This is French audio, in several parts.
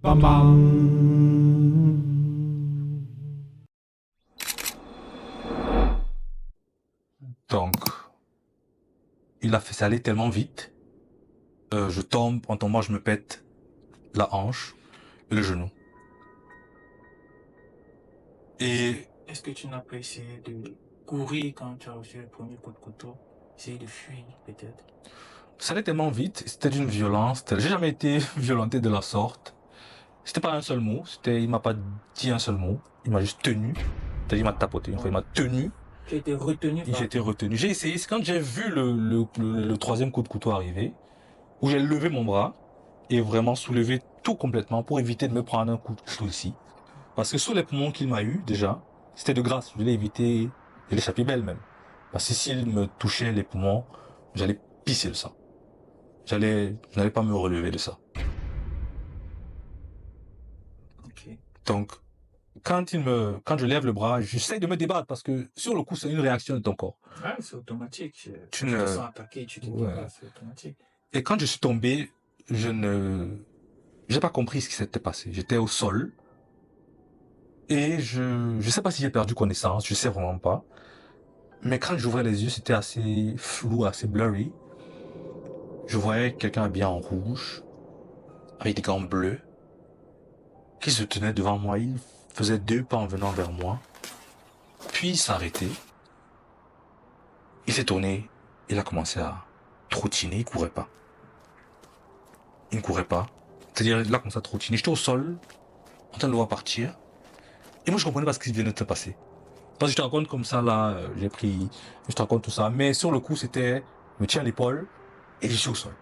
Bam bam. Donc, il a fait ça aller tellement vite. Je tombe, en tombant, je me pète la hanche et le genou. Et Est-ce que tu n'as pas essayé de courir quand tu as reçu le premier coup de couteau? Essayer de fuir, peut-être? ça allait tellement vite, c'était d'une violence. J'ai jamais été violenté de la sorte. C'était pas un seul mot, il m'a pas dit un seul mot. Il m'a juste tenu. C'est-à-dire, il m'a tapoté. Une fois, il m'a tenu. Tu as été retenu Et par... j'ai été retenu. J'ai essayé, c'est quand j'ai vu le troisième coup de couteau arriver, où j'ai levé mon bras et vraiment soulevé tout complètement pour éviter de me prendre un coup de couteau ici. Parce que sous les poumons qu'il m'a eu, déjà, c'était de grâce. Je l'ai évité, je l'ai échappé belle même. Parce que s'il me touchait les poumons, j'allais pisser le sang. Je n'allais pas me relever de ça. Ok. Donc, quand je lève le bras, j'essaie de me débattre parce que sur le coup, c'est une réaction de ton corps. Ouais, c'est automatique. Tu Tu ne- te sens attaqué, tu te dis Ouais. pas, c'est automatique. Et quand je suis tombé, j'ai pas compris ce qui s'était passé. J'étais au sol. Et je sais pas si j'ai perdu connaissance, je sais vraiment pas. Mais quand j'ouvrais les yeux, c'était assez flou, assez blurry. Je voyais quelqu'un habillé en rouge, avec des gants bleus, qui se tenait devant moi. Il faisait 2 pas en venant vers moi. Puis il s'est arrêté. Il s'est tourné. Il a commencé à trottiner. Il courait pas. Il ne courait pas. C'est-à-dire, il a commencé à trottiner. J'étais au sol, en train de le voir partir. Et moi, je comprenais pas ce qui venait de se passer. Parce que je te raconte comme ça, là, je te raconte tout ça. Mais sur le coup, c'était, je me tiens à l'épaule et je suis au sol.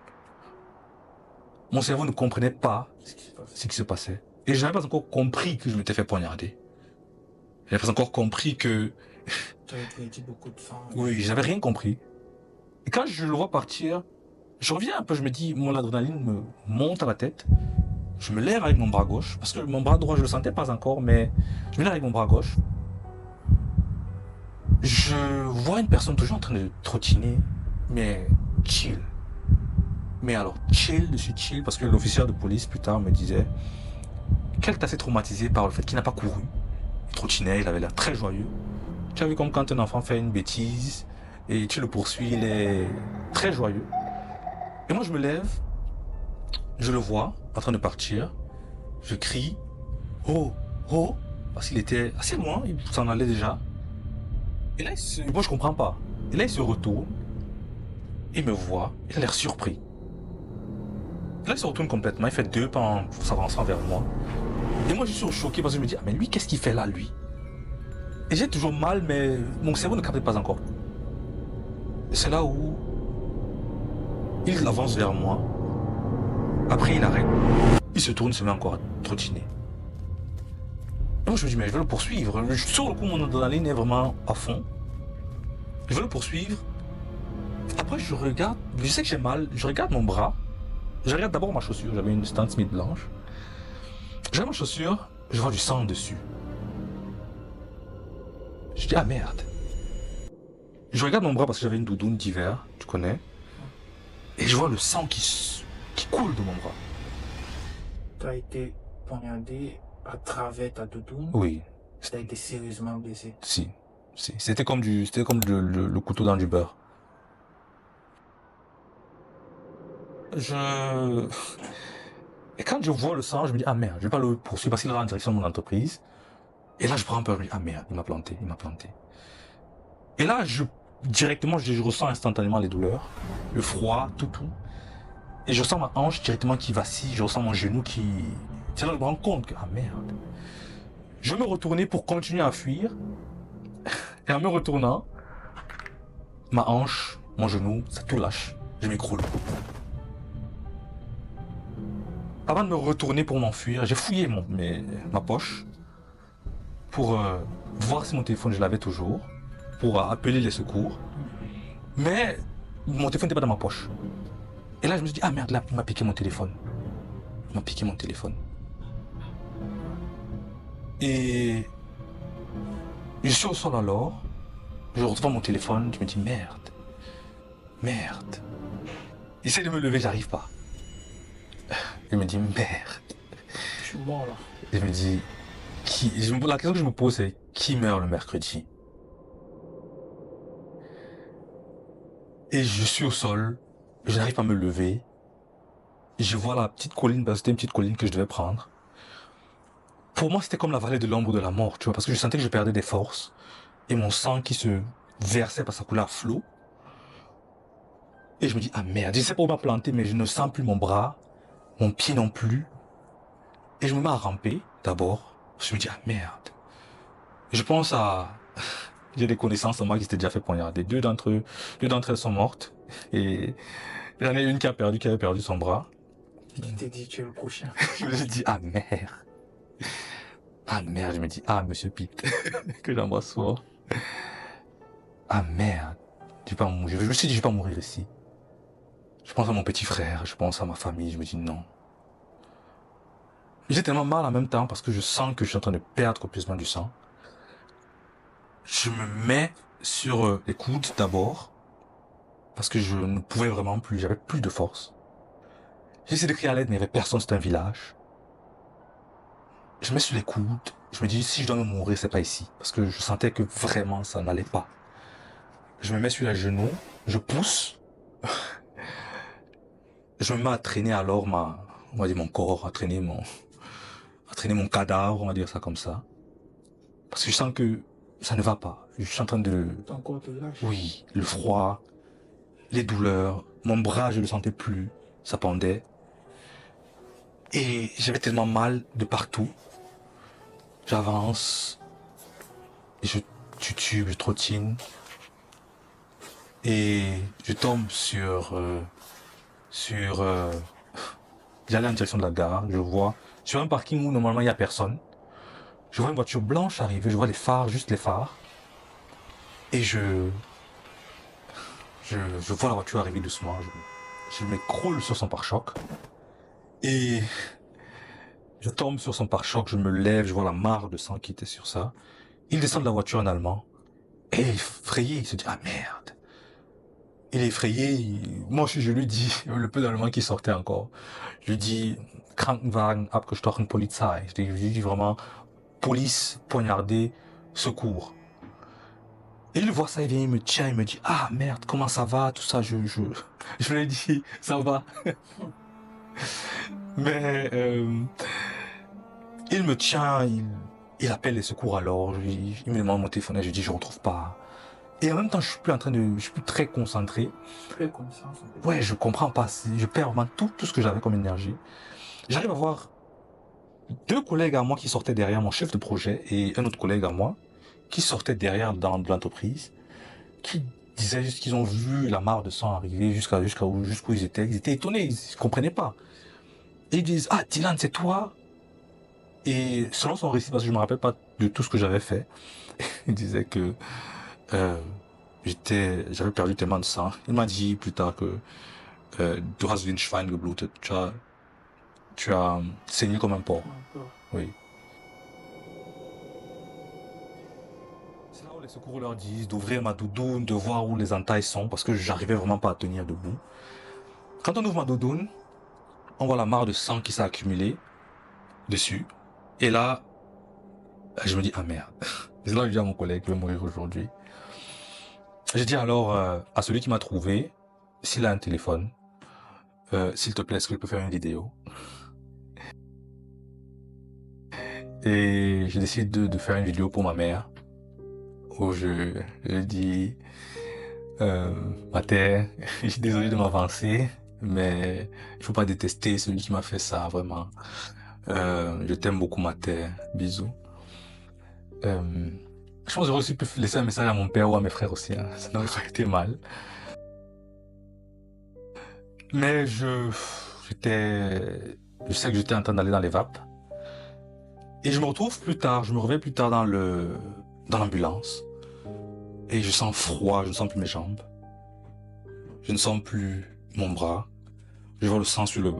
Mon cerveau ne comprenait pas ce qui se passait. Et je n'avais pas encore compris que je m'étais fait poignarder. Je n'avais pas encore compris que, Tu as perdu beaucoup de sang. oui, j'avais rien compris. Et quand je le vois partir, je reviens un peu, je me dis, mon adrénaline me monte à la tête. Je me lève avec mon bras gauche, parce que mon bras droit, je le sentais pas encore, mais je me lève avec mon bras gauche. Je vois une personne toujours en train de trottiner, mais chill. Mais alors, chill dessus chill, parce que l'officier de police, plus tard, me disait qu'elle était assez traumatisée par le fait qu'il n'a pas couru. Il trottinait, il avait l'air très joyeux. Tu as vu comme quand un enfant fait une bêtise et tu le poursuis, il est très joyeux. Et moi, je me lève, je le vois en train de partir. Je crie, oh, oh, parce qu'il était assez loin, il s'en allait déjà. Et là, moi, je comprends pas. Et là, il se retourne, il me voit, il a l'air surpris. Là, il se retourne complètement, il fait 2 pas en s'avançant vers moi. Et moi, je suis choqué parce que je me dis, ah, mais lui, qu'est-ce qu'il fait là, lui? Et j'ai toujours mal, mais mon cerveau ne capte pas encore. Et c'est là où il avance vers moi. Après, il arrête. Il se tourne, se met encore à trottiner. Et moi, je me dis, mais je vais le poursuivre. Sur le coup, mon adrénaline est vraiment à fond. Je vais le poursuivre. Après, je regarde, je sais que j'ai mal, je regarde mon bras. Je regarde d'abord ma chaussure, j'avais une Stan Smith blanche. Je regarde ma chaussure, je vois du sang dessus. Je dis, ah merde. Je regarde mon bras parce que j'avais une doudoune d'hiver, tu connais. Et je vois le sang qui coule de mon bras. Tu as été poignardé à travers ta doudoune. Oui, Tu as été sérieusement blessé. si. C'était comme le couteau dans du beurre. Et quand je vois le sang, je me dis, ah merde, je vais pas le poursuivre parce qu'il va en direction de mon entreprise. Et là, je prends un peu, je me dis, ah merde, il m'a planté. Et là, directement, je ressens instantanément les douleurs, le froid, tout. Et je ressens ma hanche directement qui vacille, je ressens mon genou qui... C'est là que je me rends compte que, ah merde. Je vais me retourner pour continuer à fuir. Et en me retournant, ma hanche, mon genou, ça tout lâche. Je m'écroule. Avant de me retourner pour m'enfuir, j'ai fouillé ma poche pour voir si mon téléphone, je l'avais toujours, pour appeler les secours. Mais mon téléphone n'était pas dans ma poche. Et là, je me suis dit, ah merde, là, il m'a piqué mon téléphone. Et je suis au sol alors, je retrouve mon téléphone, je me dis, merde. J'essaie de me lever, j'arrive pas. Je me dis, merde. suis mort là. Et je me dis, la question que je me pose, c'est qui meurt le mercredi? Et je suis au sol, je n'arrive pas à me lever. Je vois la petite colline, parce que c'était une petite colline que je devais prendre. Pour moi, c'était comme la vallée de l'ombre de la mort, tu vois, parce que je sentais que je perdais des forces. Et mon sang qui se versait par sa couleur à flot. Et je me dis, ah merde, je sais pas où m'a planté, mais je ne sens plus mon bras, mon pied non plus. Et je me mets à ramper, d'abord. Je me dis, ah merde. Je pense à... J'ai des connaissances en moi qui s'étaient déjà fait poignarder. Deux d'entre elles sont mortes. Et j'en ai une qui avait perdu son bras. Et qui t'es dit, tu es le prochain. Je me suis dit, ah merde. Ah merde, je me dis, ah monsieur Pete, que j'embrasse fort. Ah merde. Je vais pas mourir. Je me suis dit, je vais pas mourir ici. Je pense à mon petit frère, je pense à ma famille, je me dis non. J'ai tellement mal en même temps parce que je sens que je suis en train de perdre copieusement du sang. Je me mets sur les coudes d'abord parce que je ne pouvais vraiment plus, j'avais plus de force. J'essaie de crier à l'aide, mais il n'y avait personne, c'était un village. Je me mets sur les coudes, je me dis si je dois me mourir, c'est pas ici. Parce que je sentais que vraiment ça n'allait pas. Je me mets sur les genoux, je pousse. Je me mets à traîner alors on va dire mon corps, à traîner mon cadavre, on va dire ça comme ça. Parce que je sens que ça ne va pas. Je suis en train de... Ton corps te lâche. Oui, le froid, les douleurs, mon bras, je le sentais plus, ça pendait. Et j'avais tellement mal de partout. J'avance, et je titube, je trottine. Et je tombe j'allais en direction de la gare, je vois, sur un parking où normalement il n'y a personne. Je vois une voiture blanche arriver, je vois les phares, juste les phares. Et je vois la voiture arriver doucement. Je m'écroule sur son pare-choc. Et je tombe sur son pare-choc, je me lève, je vois la mare de sang qui était sur ça. Il descend de la voiture en allemand. Et effrayé, il se dit, ah merde. Il est effrayé, moi je lui dis, le peu d'allemand qui sortait encore. Je lui dis, Krankenwagen, abgestochen, Polizei. Je lui dis vraiment, police, poignardé, secours. Et il voit ça, il vient, il me tient, il me dit, ah merde, comment ça va, tout ça, je lui ai dit, ça va. Mais, il me tient, il appelle les secours alors, il me demande mon téléphone, et je dis, je retrouve pas. Et en même temps, je suis plus très concentré. Très conscient. Ouais, je comprends pas, je perds vraiment tout ce que j'avais comme énergie. J'arrive à voir deux collègues à moi qui sortaient derrière, mon chef de projet, et un autre collègue à moi, qui sortait derrière dans l'entreprise, qui disaient juste qu'ils ont vu la mare de sang arriver jusqu'où ils étaient. Ils étaient étonnés, ils comprenaient pas. Et ils disent, ah, Dylan, c'est toi? Et selon son récit, parce que je me rappelle pas de tout ce que j'avais fait, il disait que j'avais perdu tellement de sang. Il m'a dit plus tard que du hast wie ein Schwein geblutet. Tu as saigné comme un porc. Oui. C'est là où les secours leur disent d'ouvrir ma doudoune, de voir où les entailles sont, parce que j'arrivais vraiment pas à tenir debout. Quand on ouvre ma doudoune, on voit la mare de sang qui s'est accumulée dessus. Et là, je me dis, ah merde. C'est là que je dis à mon collègue, je vais mourir aujourd'hui. J'ai dit alors à celui qui m'a trouvé, s'il a un téléphone, s'il te plaît, est-ce que je peux faire une vidéo? Et j'ai décidé de faire une vidéo pour ma mère, où je dis, ma terre, je suis désolé de m'avancer, mais il faut pas détester celui qui m'a fait ça, vraiment. Je t'aime beaucoup, ma terre. Bisous. Je pense que j'aurais aussi pu laisser un message à mon père ou à mes frères aussi, hein. Ça n'aurait pas été mal. Mais je sais que j'étais en train d'aller dans les vapes. Et je me réveille plus tard dans l'ambulance. Et je sens froid, je ne sens plus mes jambes. Je ne sens plus mon bras. Je vois le sang sur le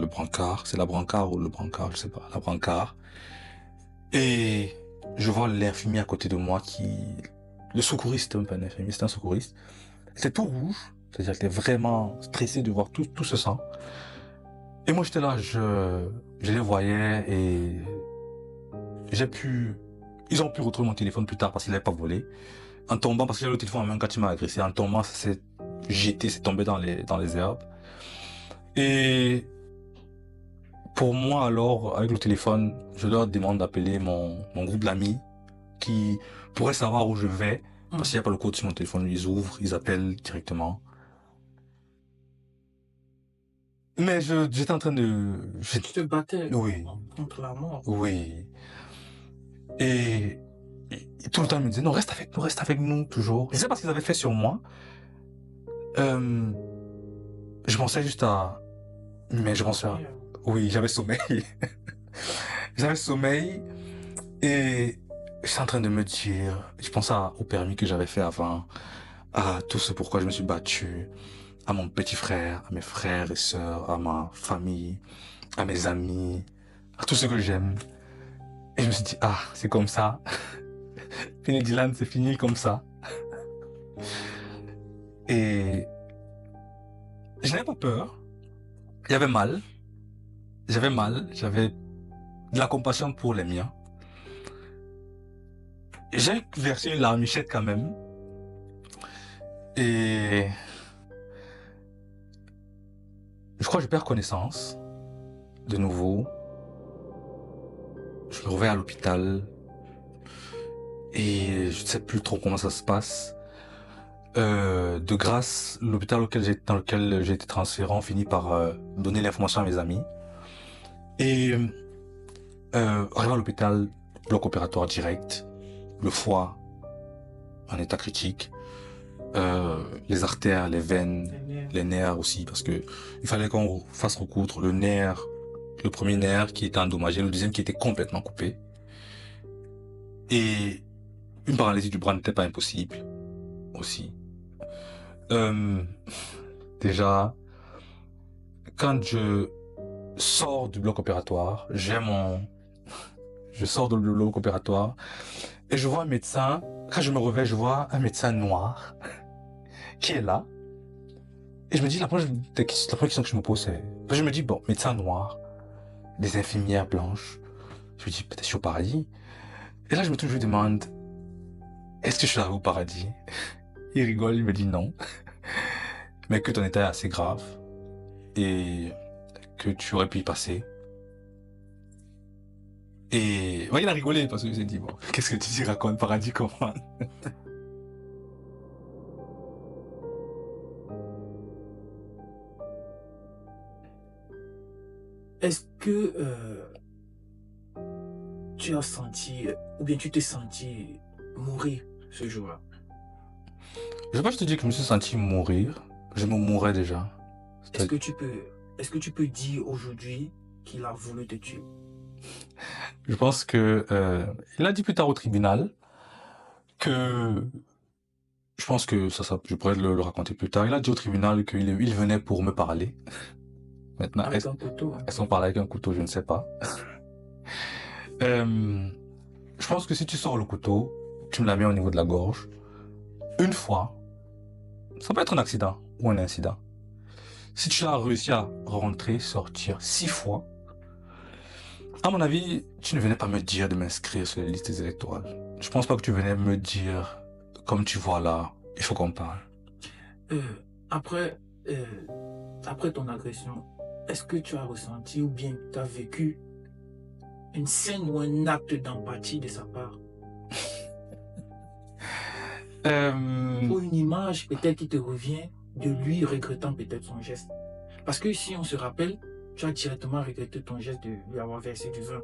brancard. C'est la brancard ou le brancard, je sais pas, la brancard. Et je vois l'infirmier à côté de moi le secouriste, c'était même pas un infirmier, c'était un secouriste. C'était tout rouge, c'est-à-dire qu'il était vraiment stressé de voir tout ce sang. Et moi, j'étais là, je les voyais et ils ont pu retrouver mon téléphone plus tard parce qu'il n'avait pas volé. En tombant, parce que j'avais le téléphone en main quand il m'a agressé, en tombant, ça s'est jeté, c'est tombé dans les herbes. Et pour moi, alors, avec le téléphone, je leur demande d'appeler mon groupe d'amis qui pourraient savoir où je vais. Parce qu'il n'y a pas le code sur mon téléphone, ils ouvrent, ils appellent directement. Mais j'étais en train de... Tu te battais Oui, contre la mort. oui. Et tout le temps, ils me disaient, non, reste avec nous, toujours. Je sais pas ce qu'ils avaient fait sur moi. Je pensais juste à... Mais je pensais à... Oui, j'avais sommeil. J'avais sommeil et j'étais en train de me dire... Je pensais au permis que j'avais fait avant, à tout ce pourquoi je me suis battu, à mon petit frère, à mes frères et sœurs, à ma famille, à mes amis, à tout ce que j'aime. Et je me suis dit, ah, c'est comme ça. Fini Dylan, c'est fini comme ça. Et je n'avais pas peur. Il y avait mal. J'avais mal. J'avais de la compassion pour les miens. J'ai versé une larmichette quand même. Et je crois que je perds connaissance. De nouveau. Je me reviens à l'hôpital. Et je ne sais plus trop comment ça se passe. De grâce, l'hôpital dans lequel j'ai été transféré, on finit par donner l'information à mes amis. Et arrivé à l'hôpital, bloc opératoire direct, le foie en état critique, les artères, les veines, les nerfs aussi, parce que il fallait qu'on fasse recoudre le nerf, le premier nerf qui était endommagé, le deuxième qui était complètement coupé. Et une paralysie du bras n'était pas impossible aussi. Déjà, quand je sors du bloc opératoire, je sors du bloc opératoire et je vois un médecin. Quand je me réveille, je vois un médecin noir qui est là. Et je me dis, la première question que je me pose, c'est... Je me dis, bon, médecin noir, des infirmières blanches. Je me dis, peut-être je suis au paradis. Et là, je me demande, est-ce que je suis arrivé au paradis? Il rigole, il me dit non. Mais que ton état est assez grave. Et que tu aurais pu y passer. Et ouais, il a rigolé parce qu'il s'est dit, bon, qu'est-ce que tu racontes, paradis, comment? Est-ce que tu as senti, ou bien tu t'es senti mourir ce jour-là? Je vais pas te dire que je me suis senti mourir. Je me mourais déjà. Est-ce que tu peux dire aujourd'hui qu'il a voulu te tuer? Je pense que il a dit plus tard au tribunal que je pense que je pourrais le raconter plus tard. Il a dit au tribunal il venait pour me parler. Maintenant, Avec un couteau. est-ce qu'on parlait avec un couteau, je ne sais pas. Je pense que si tu sors le couteau, tu me la mets au niveau de la gorge. Une fois, ça peut être un accident ou un incident. Si tu as réussi à rentrer, sortir 6 fois, à mon avis, tu ne venais pas me dire de m'inscrire sur les listes électorales. Je pense pas que tu venais me dire, comme tu vois là, il faut qu'on parle. Après ton agression, est-ce que tu as ressenti ou bien tu as vécu une scène ou un acte d'empathie de sa part? Ou une image peut-être qui te revient de lui regrettant peut-être son geste. Parce que si on se rappelle, tu as directement regretté ton geste de lui avoir versé du vin.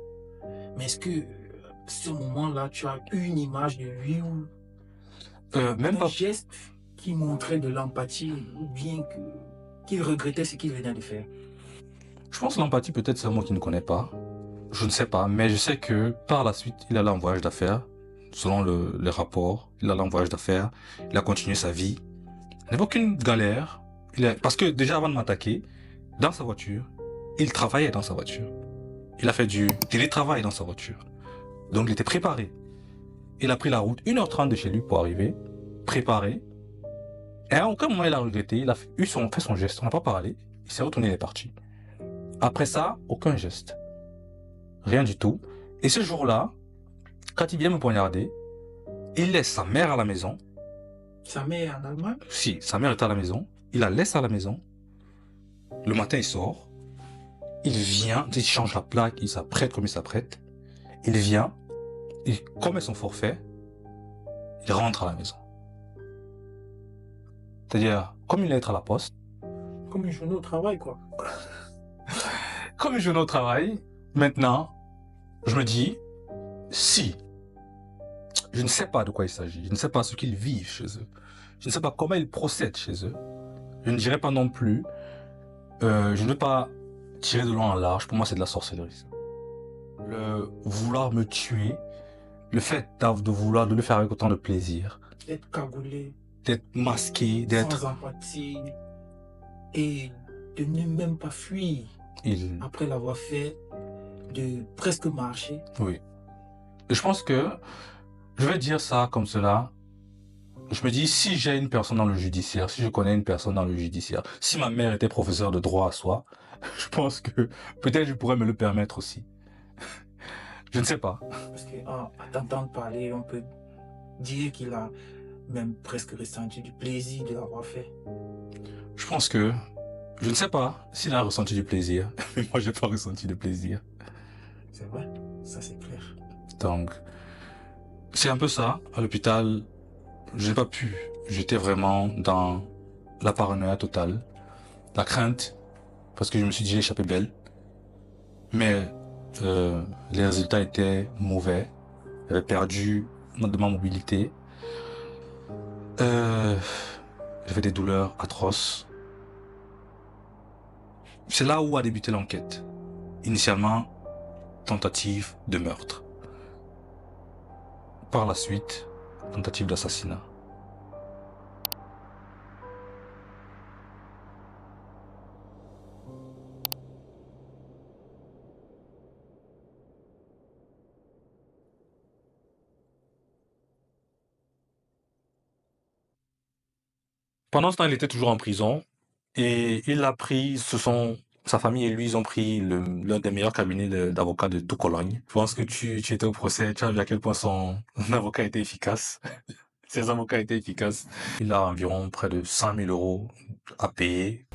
Mais est-ce que ce moment-là, tu as eu une image de lui ou même un pas. geste qui montrait de l'empathie ou bien qu'il regrettait ce qu'il venait de faire? Je pense que l'empathie, peut-être c'est un mot qu'il ne connaît pas. Je ne sais pas, mais je sais que par la suite, il allait en voyage d'affaires. Selon les rapports, il allait en voyage d'affaires. Il a continué sa vie. Il n'avait aucune galère. Parce que déjà avant de m'attaquer, dans sa voiture, il travaillait dans sa voiture. Il a fait du télétravail dans sa voiture. Donc il était préparé. Il a pris la route 1h30 de chez lui pour arriver, préparé. Et à aucun moment il a regretté, fait son geste, on n'a pas parlé. Il s'est retourné, il est parti. Après ça, aucun geste. Rien du tout. Et ce jour-là, quand il vient me poignarder, il laisse sa mère à la maison. Sa mère en Allemagne? Si, sa mère est à la maison. Il la laisse à la maison. Le matin, il sort. Il vient, il change la plaque, il s'apprête comme il s'apprête. Il vient, il commet son forfait, il rentre à la maison. C'est-à-dire, comme il est à la poste, Comme une journée au travail, quoi. comme une journée au travail, maintenant, je me dis, si, je ne sais pas de quoi il s'agit, je ne sais pas ce qu'ils vivent chez eux, je ne sais pas comment ils procèdent chez eux, je ne dirais pas non plus, je ne veux pas tirer de long en large, pour moi c'est de la sorcellerie. Le vouloir me tuer, le fait de le faire avec autant de plaisir, D'être cagoulé, d'être masqué, d'être... sans empathie, et de ne même pas fuir après l'avoir fait, de presque marcher. Oui. Et je pense que, je vais dire ça comme cela, je me dis, si j'ai une personne dans le judiciaire, si je connais une personne dans le judiciaire, si ma mère était professeure de droit à soi, je pense que peut-être je pourrais me le permettre aussi. Je ne sais pas. Parce qu'à t'entendre parler, on peut dire qu'il a même presque ressenti du plaisir de l'avoir fait. Je pense que, je ne sais pas s'il a ressenti du plaisir, mais moi j'ai pas ressenti de plaisir. C'est vrai, ça c'est clair. Donc, c'est un peu ça. À l'hôpital, je n'ai pas pu. J'étais vraiment dans la paranoïa totale, la crainte, parce que je me suis dit j'ai échappé belle. Mais les résultats étaient mauvais. J'avais perdu de ma mobilité. J'avais des douleurs atroces. C'est là où a débuté l'enquête. Initialement, tentative de meurtre. Par la suite, tentative d'assassinat. Pendant ce temps, il était toujours en prison et il a pris, sa famille et lui, ils ont pris l'un des meilleurs cabinets d'avocats de tout Cologne. Je pense que tu étais au procès, tu as vu à quel point son avocat était efficace. Ses avocats étaient efficaces. Il a environ près de 100 000 € à payer.